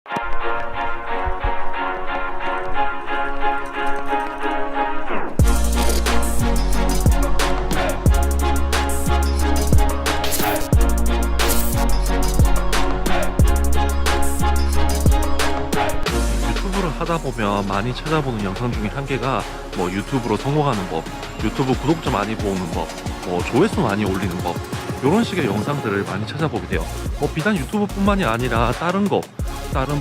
유튜브를 하다 보면 많이 찾아보는 영상 중에 한 개가 뭐 유튜브로 성공하는 법, 유튜브 구독자 많이 모으는 법, 뭐 조회수 많이 올리는 법, 이런 식의 영상들을 많이 찾아보게 돼요. 뭐 비단 유튜브뿐만이 아니라 다른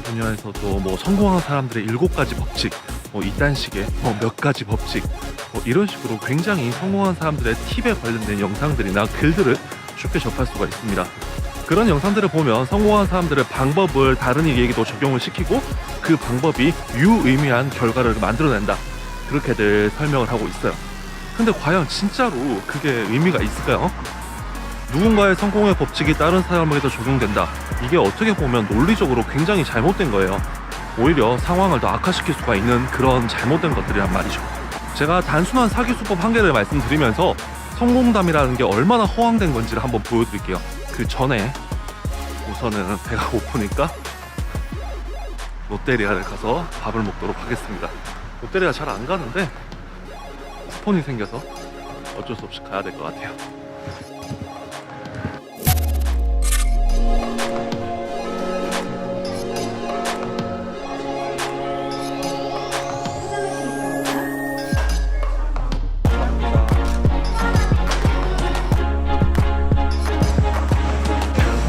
분야에서도 뭐 성공한 사람들의 7가지 법칙, 뭐 이딴 식의 뭐 몇 가지 법칙, 뭐 이런 식으로 굉장히 성공한 사람들의 팁에 관련된 영상들이나 글들을 쉽게 접할 수가 있습니다. 그런 영상들을 보면 성공한 사람들의 방법을 다른 이에게도 적용을 시키고 그 방법이 유의미한 결과를 만들어낸다, 그렇게들 설명을 하고 있어요. 근데 과연 진짜로 그게 의미가 있을까요? 누군가의 성공의 법칙이 다른 사람에게도 적용된다, 이게 어떻게 보면 논리적으로 굉장히 잘못된 거예요. 오히려 상황을 더 악화시킬 수가 있는 그런 잘못된 것들이란 말이죠. 제가 단순한 사기수법 한 개를 말씀드리면서 성공담이라는 게 얼마나 허황된 건지를 한번 보여드릴게요. 그 전에 우선은 배가 고프니까 롯데리아를 가서 밥을 먹도록 하겠습니다. 롯데리아 잘 안 가는데 스폰이 생겨서 어쩔 수 없이 가야 될 것 같아요.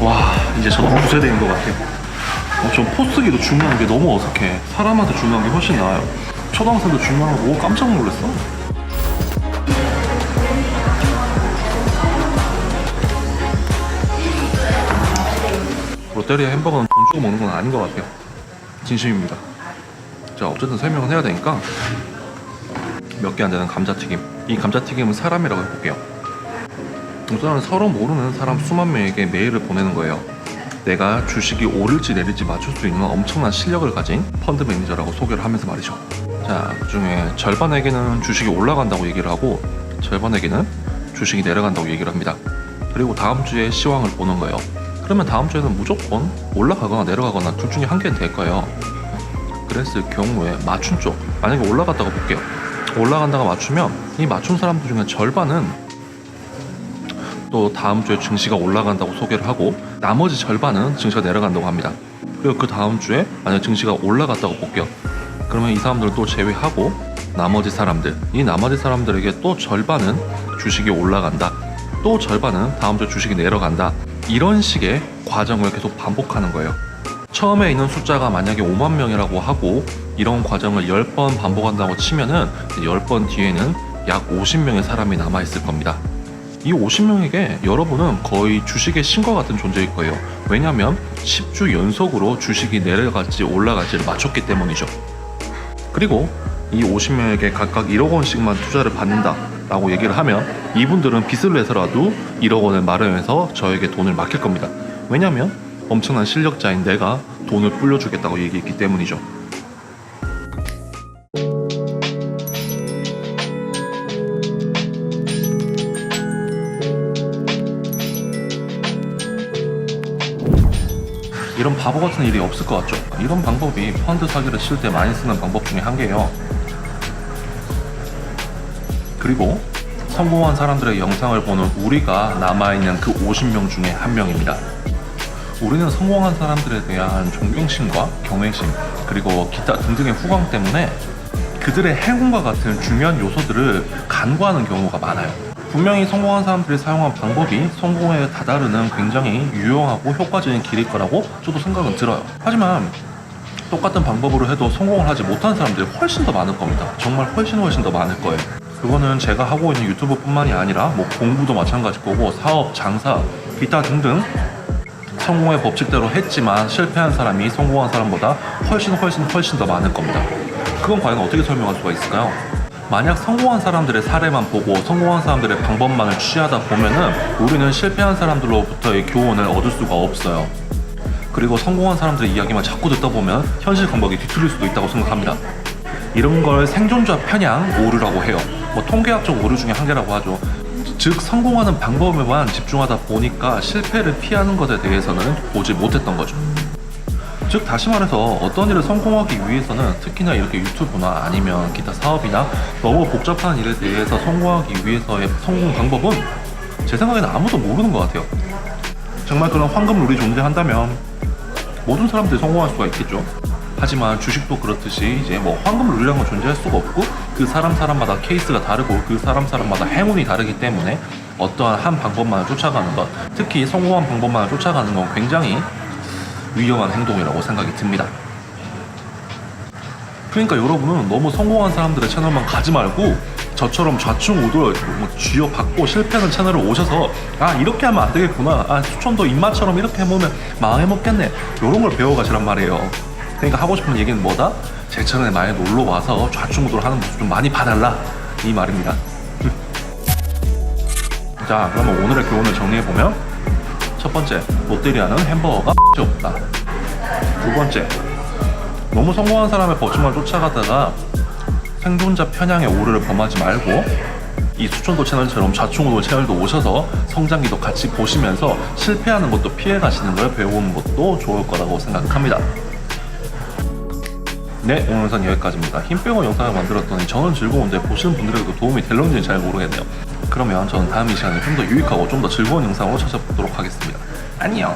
와, 이제 저도 9세대인 것 같아요. 저 포스기도 중요한 게 너무 어색해. 사람한테 중요한 게 훨씬 나아요. 초등학생도 중요한 거 보고 깜짝 놀랐어. 롯데리아 햄버거는 돈 주고 먹는 건 아닌 것 같아요. 진심입니다. 자, 어쨌든 설명은 해야 되니까 몇 개 안 되는 감자튀김. 이 감자튀김은 사람이라고 해볼게요. 우선은 서로 모르는 사람 수만 명에게 메일을 보내는 거예요. 내가 주식이 오를지 내릴지 맞출 수 있는 엄청난 실력을 가진 펀드 매니저라고 소개를 하면서 말이죠. 자, 그 중에 절반에게는 주식이 올라간다고 얘기를 하고 절반에게는 주식이 내려간다고 얘기를 합니다. 그리고 다음 주에 시황을 보는 거예요. 그러면 다음 주에는 무조건 올라가거나 내려가거나 둘 중에 한 개는 될 거예요. 그랬을 경우에 맞춘 쪽, 만약에 올라갔다고 볼게요. 올라간다가 맞추면 이 맞춘 사람들 중에 절반은 또 다음 주에 증시가 올라간다고 소개를 하고 나머지 절반은 증시가 내려간다고 합니다. 그리고 그 다음 주에 만약 증시가 올라갔다고 볼게요. 그러면 이 사람들을 또 제외하고 나머지 사람들에게 또 절반은 주식이 올라간다, 또 절반은 다음 주에 주식이 내려간다, 이런 식의 과정을 계속 반복하는 거예요. 처음에 있는 숫자가 만약에 5만 명이라고 하고 이런 과정을 10번 반복한다고 치면은 10번 뒤에는 약 50명의 사람이 남아있을 겁니다. 이 50명에게 여러분은 거의 주식의 신과 같은 존재일 거예요. 왜냐하면 10주 연속으로 주식이 내려갈지 올라갈지를 맞췄기 때문이죠. 그리고 이 50명에게 각각 1억 원씩만 투자를 받는다 라고 얘기를 하면 이분들은 빚을 내서라도 1억 원을 마련해서 저에게 돈을 맡길 겁니다. 왜냐하면 엄청난 실력자인 내가 돈을 불려주겠다고 얘기했기 때문이죠. 이런 바보 같은 일이 없을 것 같죠? 이런 방법이 펀드 사기를 칠 때 많이 쓰는 방법 중에 한 개예요. 그리고 성공한 사람들의 영상을 보는 우리가 남아있는 그 50명 중에 한 명입니다. 우리는 성공한 사람들에 대한 존경심과 경외심, 그리고 기타 등등의 후광 때문에 그들의 행운과 같은 중요한 요소들을 간과하는 경우가 많아요. 분명히 성공한 사람들이 사용한 방법이 성공에 다다르는 굉장히 유용하고 효과적인 길일 거라고 저도 생각은 들어요. 하지만 똑같은 방법으로 해도 성공을 하지 못한 사람들이 훨씬 더 많을 겁니다. 정말 훨씬 더 많을 거예요. 그거는 제가 하고 있는 유튜브뿐만이 아니라 뭐 공부도 마찬가지일 거고 사업, 장사, 기타 등등 성공의 법칙대로 했지만 실패한 사람이 성공한 사람보다 훨씬 더 많을 겁니다. 그건 과연 어떻게 설명할 수가 있을까요? 만약 성공한 사람들의 사례만 보고 성공한 사람들의 방법만을 취하다 보면은 우리는 실패한 사람들로부터의 교훈을 얻을 수가 없어요. 그리고 성공한 사람들의 이야기만 자꾸 듣다 보면 현실 감각이 뒤틀릴 수도 있다고 생각합니다. 이런 걸 생존자 편향 오류라고 해요. 뭐 통계학적 오류 중에 한 개라고 하죠. 즉 성공하는 방법에만 집중하다 보니까 실패를 피하는 것에 대해서는 보지 못했던 거죠. 즉 다시 말해서 어떤 일을 성공하기 위해서는 특히나 이렇게 유튜브나 아니면 기타 사업이나 너무 복잡한 일에 대해서 성공하기 위해서의 성공 방법은 제 생각에는 아무도 모르는 것 같아요. 정말 그런 황금 룰이 존재한다면 모든 사람들이 성공할 수가 있겠죠. 하지만 주식도 그렇듯이 이제 뭐 황금 룰이라는 건 존재할 수가 없고 그 사람마다 케이스가 다르고 그 사람마다 행운이 다르기 때문에 어떠한 한 방법만을 쫓아가는 것, 특히 성공한 방법만을 쫓아가는 건 굉장히 위험한 행동이라고 생각이 듭니다. 그러니까 여러분은 너무 성공한 사람들의 채널만 가지 말고 저처럼 좌충우돌 쥐어받고 실패하는 채널을 오셔서 아 이렇게 하면 안 되겠구나, 아 추천도 입맛처럼 이렇게 해보면 망해먹겠네, 이런 걸 배워가시란 말이에요. 그러니까 하고 싶은 얘기는 뭐다? 제 채널에 많이 놀러와서 좌충우돌 하는 모습 좀 많이 봐달라, 이 말입니다. 자, 그러면 오늘의 교훈을 정리해보면, 첫 번째, 롯데리아는 햄버거가 없다. 두 번째, 너무 성공한 사람의 버침을 쫓아가다가 생존자 편향의 오류를 범하지 말고 이 수천도 채널처럼 좌충우돌 채널도 오셔서 성장기도 같이 보시면서 실패하는 것도 피해가시는 걸 배우는 것도 좋을 거라고 생각합니다. 네, 오늘 영상 여기까지입니다. 힘 빼고 영상을 만들었더니 저는 즐거운데 보시는 분들에게도 도움이 될런지는 잘 모르겠네요. 그러면 저는 다음 이 시간에 좀 더 유익하고 좀 더 즐거운 영상으로 찾아뵙도록 하겠습니다. 안녕.